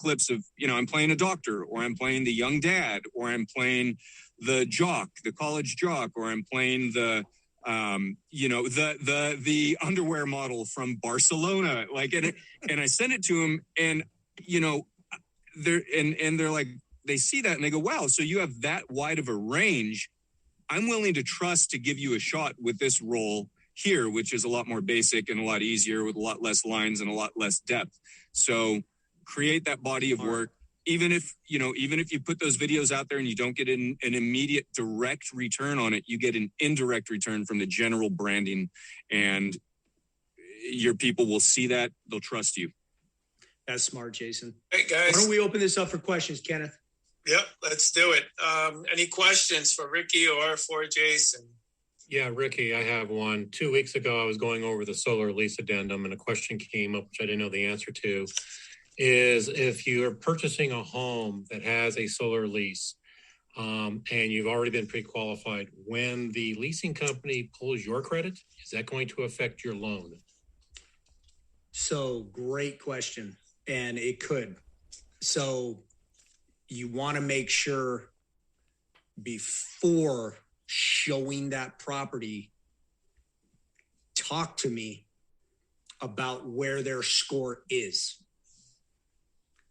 clips of, I'm playing a doctor, or I'm playing the young dad, or I'm playing the jock, the college jock, or I'm playing the underwear model from Barcelona. And I send it to him, and they're like, they see that and they go, wow, so you have that wide of a range. I'm willing to trust to give you a shot with this role here, which is a lot more basic and a lot easier with a lot less lines and a lot less depth. So create that body of work. Even if you put those videos out there and you don't get an immediate direct return on it, you get an indirect return from the general branding, and your people will see that. They'll trust you. That's smart, Jason. Hey, guys. Why don't we open this up for questions, Kenneth? Yep, let's do it. Any questions for Ricky or for Jason? Yeah, Ricky, I have one. 2 weeks ago, I was going over the solar lease addendum, and a question came up, which I didn't know the answer to, is if you're purchasing a home that has a solar lease, and you've already been pre-qualified, when the leasing company pulls your credit, is that going to affect your loan? So great question. And it could. So you want to make sure before showing that property, talk to me about where their score is.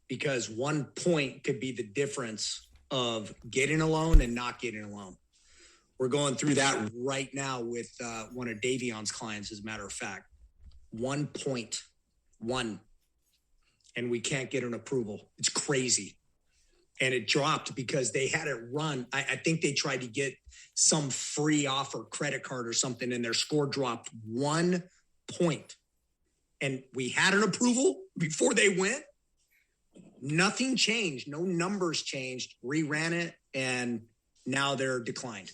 Because 1 point could be the difference of getting a loan and not getting a loan. We're going through that right now with one of Davion's clients, as a matter of fact. 1 point. And we can't get an approval. It's crazy. And it dropped because they had it run. I think they tried to get some free offer, credit card or something, and their score dropped 1 point. And we had an approval before they went. Nothing changed. No numbers changed. Reran it, and now they're declined.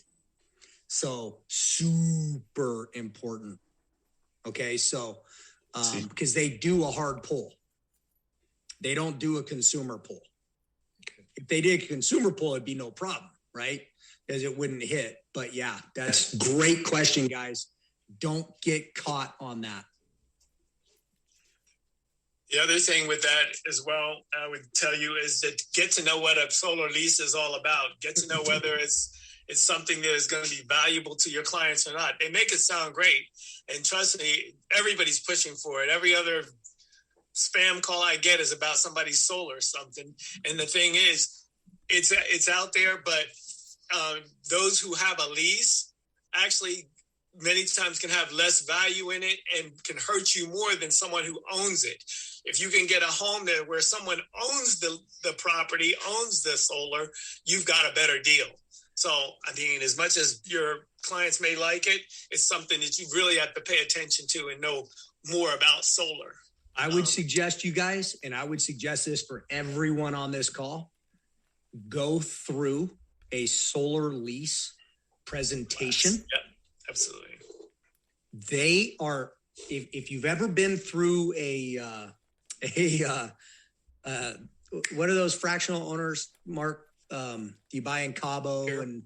So super important. Okay, so because they do a hard pull. They don't do a consumer pull. Okay. If they did a consumer pull, it'd be no problem, right? Because it wouldn't hit. But yeah, that's a great question, guys. Don't get caught on that. The other thing with that as well, I would tell you, is that get to know what a solar lease is all about. Get to know whether it's something that is going to be valuable to your clients or not. They make it sound great. And trust me, everybody's pushing for it. Every other spam call I get is about somebody's solar or something. And the thing is, it's out there, but those who have a lease actually many times can have less value in it and can hurt you more than someone who owns it. If you can get a home there where someone owns the property, owns the solar, you've got a better deal. So, I mean, as much as your clients may like it, it's something that you really have to pay attention to and know more about solar. I would suggest you guys, and I would suggest this for everyone on this call, go through a solar lease presentation. Yeah, absolutely. They are, if you've ever been through what are those fractional owners, Mark? You buy in Cabo and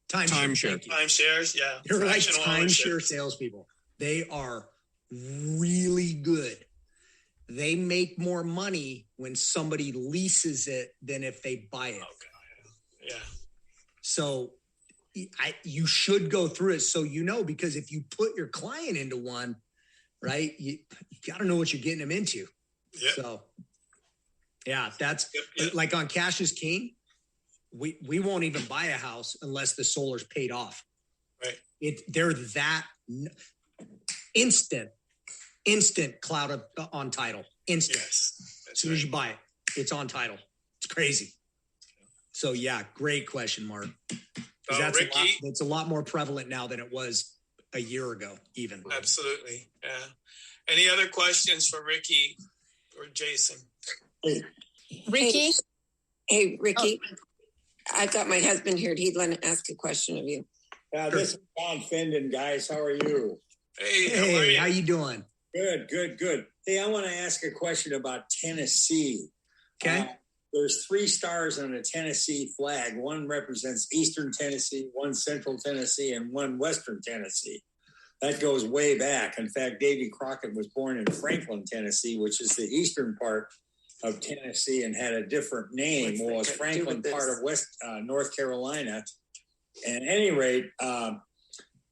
timeshare. Timeshares, yeah. They're like timeshare salespeople. They are really good. They make more money when somebody leases it than if they buy it. Okay. Yeah. So you should go through it so you know, because if you put your client into one, right, you got to know what you're getting them into. Yep. So, yeah, that's like on Cash is King. We won't even buy a house unless the solar's paid off. Right. They're that instant cloud on title. Instant. Yes. As soon as you buy it, it's on title. It's crazy. So yeah, great question, Mark. Ricky, it's a lot more prevalent now than it was a year ago, even. Absolutely. Yeah. Any other questions for Ricky or Jason? Ricky? Hey, Ricky. Oh. I've got my husband here. He'd like to ask a question of you. This is John Fendon, guys. How are you? Hey, how you doing? Good. Hey, I want to ask a question about Tennessee. Okay. There's 3 stars on the Tennessee flag. One represents Eastern Tennessee, one Central Tennessee, and one Western Tennessee. That goes way back. In fact, Davy Crockett was born in Franklin, Tennessee, which is the eastern part of Tennessee and had a different name. Well, it's Franklin, part of North Carolina. At any rate,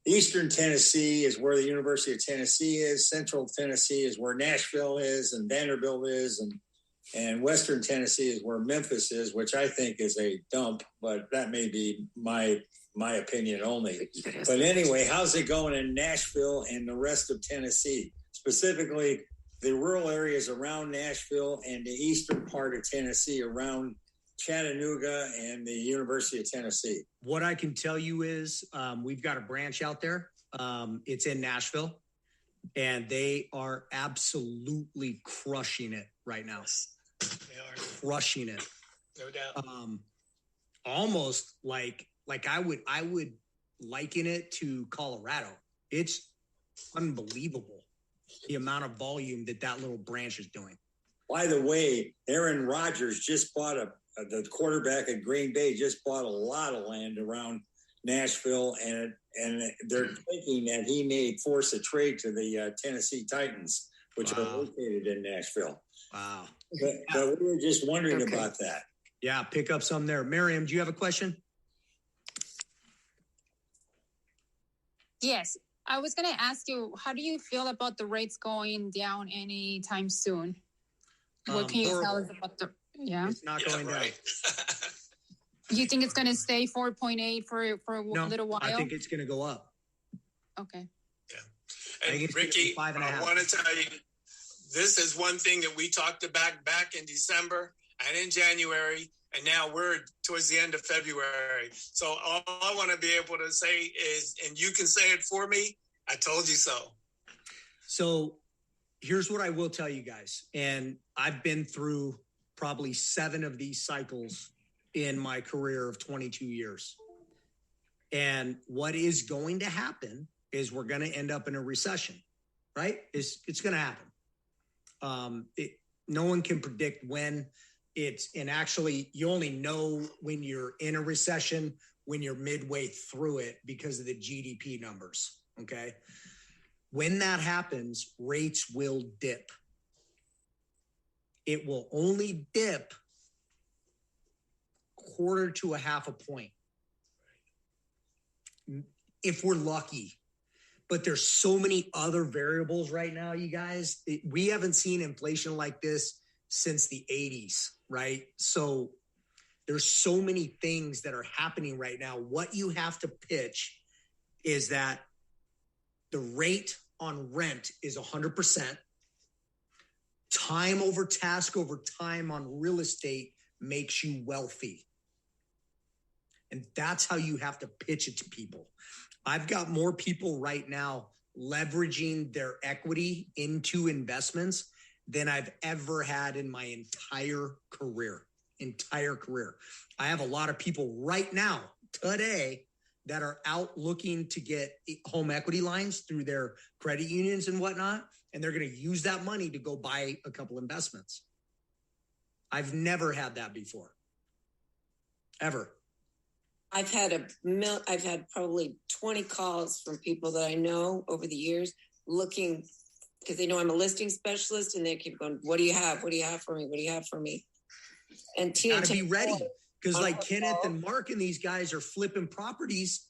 Eastern Tennessee is where the University of Tennessee is. Central Tennessee is where Nashville is and Vanderbilt is. And Western Tennessee is where Memphis is, which I think is a dump, but that may be my opinion only. But anyway, how's it going in Nashville and the rest of Tennessee? Specifically, the rural areas around Nashville and the eastern part of Tennessee around Chattanooga and the University of Tennessee. What I can tell you is we've got a branch out there. It's in Nashville, and they are absolutely crushing it right now. They are crushing it, no doubt. Almost like I would liken it to Colorado. It's unbelievable the amount of volume that little branch is doing. By the way, Aaron Rodgers just bought the quarterback at Green Bay just bought a lot of land around Nashville, and they're thinking that he may force a trade to the Tennessee Titans, which are located in Nashville. Wow. But we were just wondering about that. Yeah, pick up some there. Miriam, do you have a question? Yes. I was going to ask you, how do you feel about the rates going down anytime soon? What can you tell us about the... Yeah. It's not going down. You think it's going to stay 4.8 for a little while? I think it's going to go up. Okay. Yeah. And Ricky, I want to tell you, this is one thing that we talked about back in December and in January, and now we're towards the end of February. So all I want to be able to say is, and you can say it for me, I told you so. So here's what I will tell you guys. And I've been through probably 7 of these cycles in my career of 22 years. And what is going to happen is we're going to end up in a recession, right? It's going to happen. No one can predict when and actually you only know when you're in a recession, when you're midway through it because of the GDP numbers. Okay. When that happens, rates will dip. It will only dip 1/4 to 1/2 point if we're lucky. But there's so many other variables right now, you guys. We haven't seen inflation like this since the 80s, right? So there's so many things that are happening right now. What you have to pitch is that the rate on rent is 100%. Time over task over time on real estate makes you wealthy. And that's how you have to pitch it to people. I've got more people right now leveraging their equity into investments than I've ever had in my entire career. I have a lot of people right now, today, that are out looking to get home equity lines through their credit unions and whatnot. And they're going to use that money to go buy a couple investments. I've never had that before. Ever. I've had probably 20 calls from people that I know over the years looking, because they know I'm a listing specialist, and they keep going, what do you have? What do you have for me? What do you have for me? And Tina, gotta be ready, because like Kenneth and Mark and these guys are flipping properties.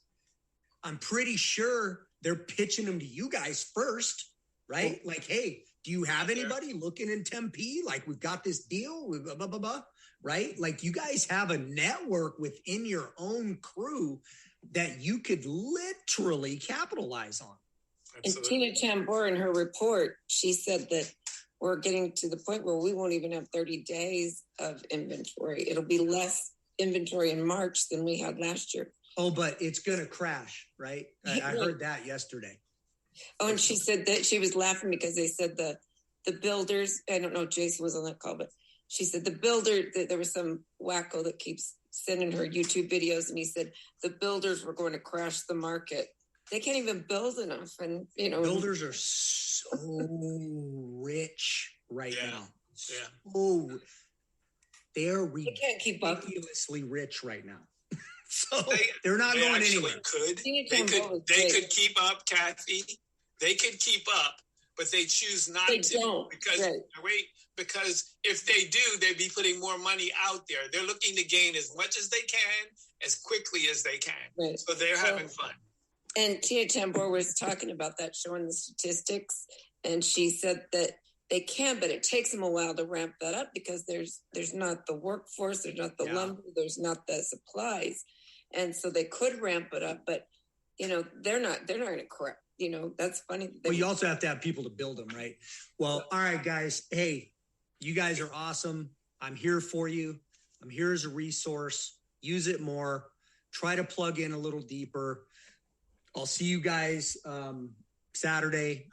I'm pretty sure they're pitching them to you guys first, right? Like, hey, do you have anybody looking in Tempe? Like, we've got this deal, blah, blah, blah, blah, right? Like, you guys have a network within your own crew that you could literally capitalize on. Absolutely. And Tina Tambor, in her report, she said that we're getting to the point where we won't even have 30 days of inventory. It'll be less inventory in March than we had last year. Oh, but it's going to crash, right? I heard that yesterday. Oh, and she said that she was laughing because they said the builders, I don't know if Jason was on that call, but she said the builder, there was some wacko that keeps sending her YouTube videos, and he said the builders were going to crash the market. They can't even build enough. And, you know, builders are so rich right now. Yeah. So they're ridiculously rich right now. So they're not going anywhere. They could keep up, Kathy. They could keep up, but they choose not They to don't, because right. because if they do, they'd be putting more money out there. They're looking to gain as much as they can, as quickly as they can. Right. So they're having fun. And Tia Tambor was talking about that, showing the statistics, and she said that they can, but it takes them a while to ramp that up because there's not the workforce, there's not the lumber, there's not the supplies, and so they could ramp it up, but they're not going to correct. That's funny. Well, you also have to have people to build them, right? Well, all right, guys. Hey, you guys are awesome. I'm here for you. I'm here as a resource. Use it more. Try to plug in a little deeper. I'll see you guys Saturday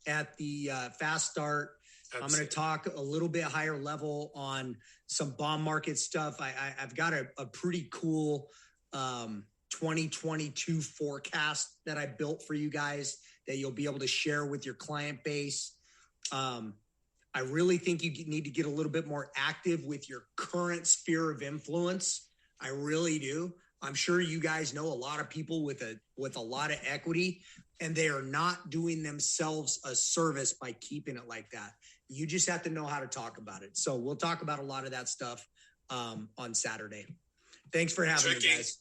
at the Fast Start. Absolutely. I'm going to talk a little bit higher level on some bond market stuff. I've got a pretty cool 2022 forecast that I built for you guys that you'll be able to share with your client base. I really think you need to get a little bit more active with your current sphere of influence. I really do. I'm sure you guys know a lot of people with a lot of equity, and they are not doing themselves a service by keeping it like that. You just have to know how to talk about it. So we'll talk about a lot of that stuff on Saturday. Thanks for having me, guys.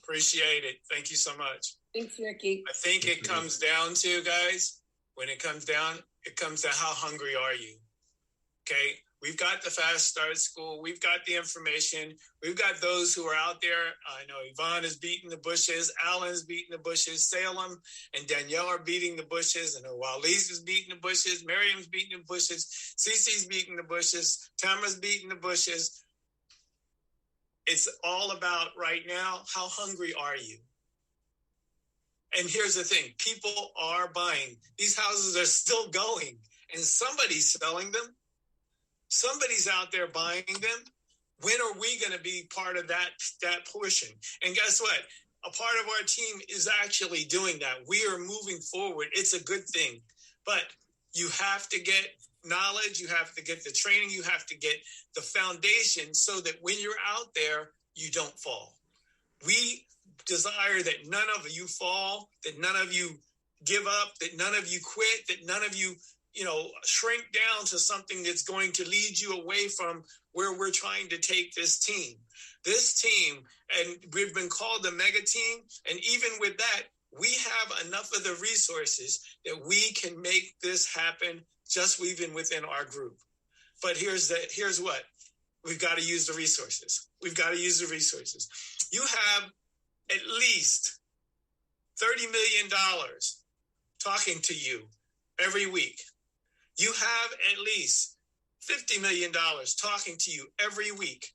Appreciate it. Thank you so much. Thanks, Ricky. I think it comes down to, guys, when it comes down, it comes to how hungry are you? Okay. We've got the Fast Start School. We've got the information. We've got those who are out there. I know Yvonne is beating the bushes. Alan's beating the bushes. Salem and Danielle are beating the bushes. I know Walise is beating the bushes. Miriam's beating the bushes. Cece's beating the bushes. Tamara's beating the bushes. It's all about right now, how hungry are you? And here's the thing. People are buying. These houses are still going, and somebody's selling them. Somebody's out there buying them. When are we going to be part of that portion? And guess what? A part of our team is actually doing that. We are moving forward. It's a good thing. But you have to get knowledge. You have to get the training. You have to get the foundation so that when you're out there, you don't fall. We desire that none of you fall, that none of you give up, that none of you quit, that none of you shrink down to something that's going to lead you away from where we're trying to take this team. This team, and we've been called the mega team, and even with that, we have enough of the resources that we can make this happen just even within our group. But here's what. We've got to use the resources. We've got to use the resources. You have at least $30 million talking to you every week. You have at least $50 million talking to you every week.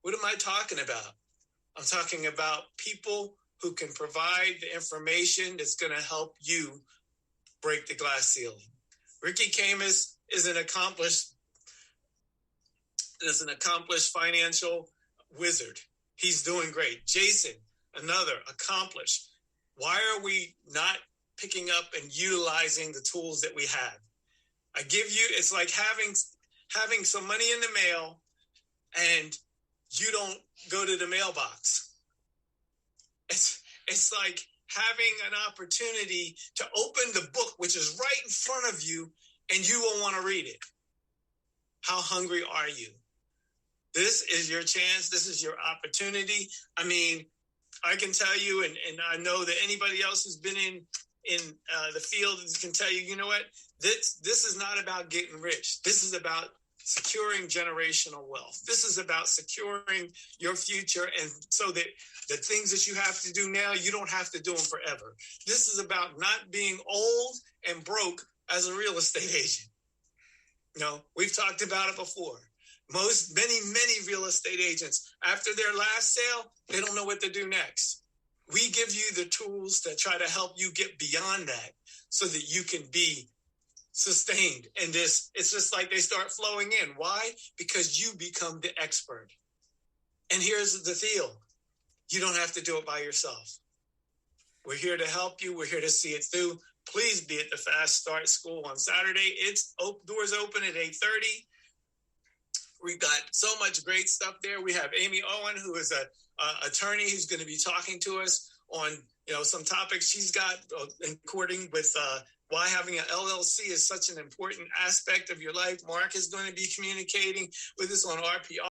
What am I talking about? I'm talking about people who can provide the information that's going to help you break the glass ceiling. Ricky Camus is an accomplished financial wizard. He's doing great. Jason, another accomplished. Why are we not picking up and utilizing the tools that we have? It's like having some money in the mail and you don't go to the mailbox. It's like having an opportunity to open the book, which is right in front of you, and you won't want to read it. How hungry are you? This is your chance. This is your opportunity. I mean, I can tell you, and I know that anybody else who's been in the field can tell you, you know what? This is not about getting rich. This is about securing generational wealth. This is about securing your future, and so that the things that you have to do now, you don't have to do them forever. This is about not being old and broke as a real estate agent. We've talked about it before. Many real estate agents, after their last sale, they don't know what to do next. We give you the tools to try to help you get beyond that so that you can be sustained. And it's just like they start flowing in. Why? Because you become the expert. And here's the deal. You don't have to do it by yourself. We're here to help you. We're here to see it through. Please be at the Fast Start School on Saturday. It's doors open at 8:30. We've got so much great stuff there. We have Amy Owen, who is an attorney who's going to be talking to us on, some topics she's got according with why having an LLC is such an important aspect of your life. Mark is going to be communicating with us on RPR.